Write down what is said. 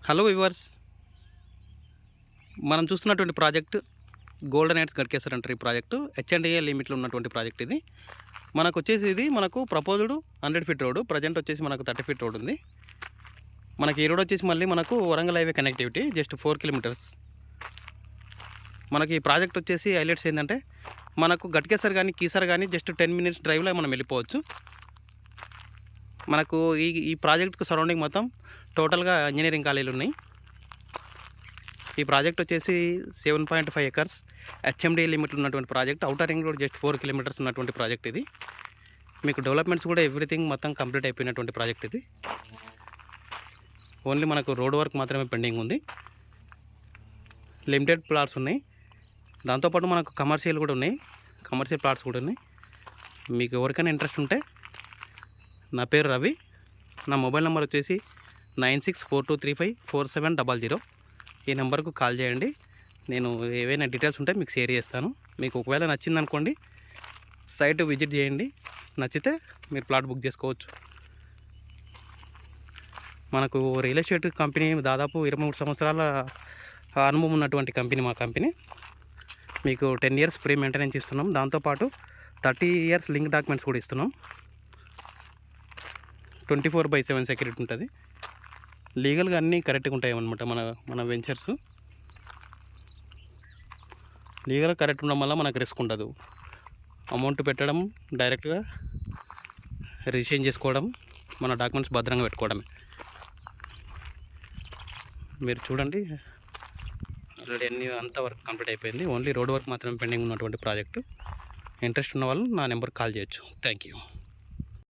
Hello viewers, మనం చూస్తున్నటువంటి project golden heights Ghatkesar అంటారు. ఈ ప్రాజెక్టు హెచ్ఎండిఏ లిమిట్లో ఉన్నటువంటి ప్రాజెక్ట్ ఇది. మనకు వచ్చేసి ఇది ప్రపోజ్డ్ 100 ఫీట్ రోడ్డు, ప్రజెంట్ వచ్చేసి మనకు 30 ఫీట్ రోడ్ ఉంది. మనకి ఈ రోడ్ వచ్చేసి మళ్ళీ మనకు Warangal highway connectivity just 4 kilometres. మనకి ఈ ప్రాజెక్ట్ వచ్చేసి హైలైట్స్ ఏంటంటే మనకు గట్కేసర్ కానీ కీసర్ కానీ జస్ట్ 10 మినిట్స్ డ్రైవ్లో మనం వెళ్ళిపోవచ్చు. మనకు ఈ ప్రాజెక్ట్కు సరౌండింగ్ మొత్తం టోటల్గా ఇంజనీరింగ్ కాలేజీలు ఉన్నాయి. ఈ ప్రాజెక్ట్ వచ్చేసి 7.5 ఎకర్స్ హెచ్ఎండి లిమిట్లో ఉన్నటువంటి project. Outer ring road just 4 kilometres ఉన్నటువంటి ప్రాజెక్ట్ ఇది. మీకు డెవలప్మెంట్స్ కూడా ఎవ్రీథింగ్ మొత్తం కంప్లీట్ అయిపోయినటువంటి ప్రాజెక్ట్ ఇది. ఓన్లీ మనకు రోడ్ వర్క్ మాత్రమే పెండింగ్ ఉంది. లిమిటెడ్ ప్లాట్స్ ఉన్నాయి, దాంతోపాటు మనకు కమర్షియల్ కూడా ఉన్నాయి, కమర్షియల్ ప్లాట్స్ కూడా ఉన్నాయి. మీకు ఎవరికైనా ఇంట్రెస్ట్ ఉంటే నా పేరు రవి, నా మొబైల్ నెంబర్ వచ్చేసి 9642354700. ఈ నెంబర్కు కాల్ చేయండి. నేను ఏవైనా డీటెయిల్స్ ఉంటే మీకు షేర్ చేస్తాను. మీకు ఒకవేళ నచ్చిందనుకోండి సైట్ విజిట్ చేయండి, నచ్చితే మీరు ప్లాట్ బుక్ చేసుకోవచ్చు. మనకు రియల్ ఎస్టేట్ కంపెనీ దాదాపు 23 సంవత్సరాల అనుభవం ఉన్నటువంటి కంపెనీ మా కంపెనీ. మీకు 10 ఇయర్స్ ఫ్రీ మెయింటెనెన్స్ ఇస్తున్నాం, దాంతోపాటు 30 ఇయర్స్ లింక్ డాక్యుమెంట్స్ కూడా ఇస్తున్నాం. 24/7 సెక్యూరిటీ ఉంటుంది. లీగల్గా అన్నీ కరెక్ట్గా ఉంటాయి అన్నమాట. మన వెంచర్స్ లీగల్గా కరెక్ట్ ఉండడం వల్ల మనకు రిస్క్ ఉండదు. అమౌంట్ పెట్టడం, డైరెక్ట్గా రిజిస్ట్రేషన్ చేసుకోవడం, మన డాక్యుమెంట్స్ భద్రంగా పెట్టుకోవడమే. మీరు చూడండి, ఆల్రెడీ అంత వర్క్ కంప్లీట్ అయిపోయింది. ఓన్లీ రోడ్ వర్క్ మాత్రమే పెండింగ్ ఉన్నటువంటి ప్రాజెక్టు. ఇంట్రెస్ట్ ఉన్న వాళ్ళు నా నెంబర్కి కాల్ చేయొచ్చు. Thank you.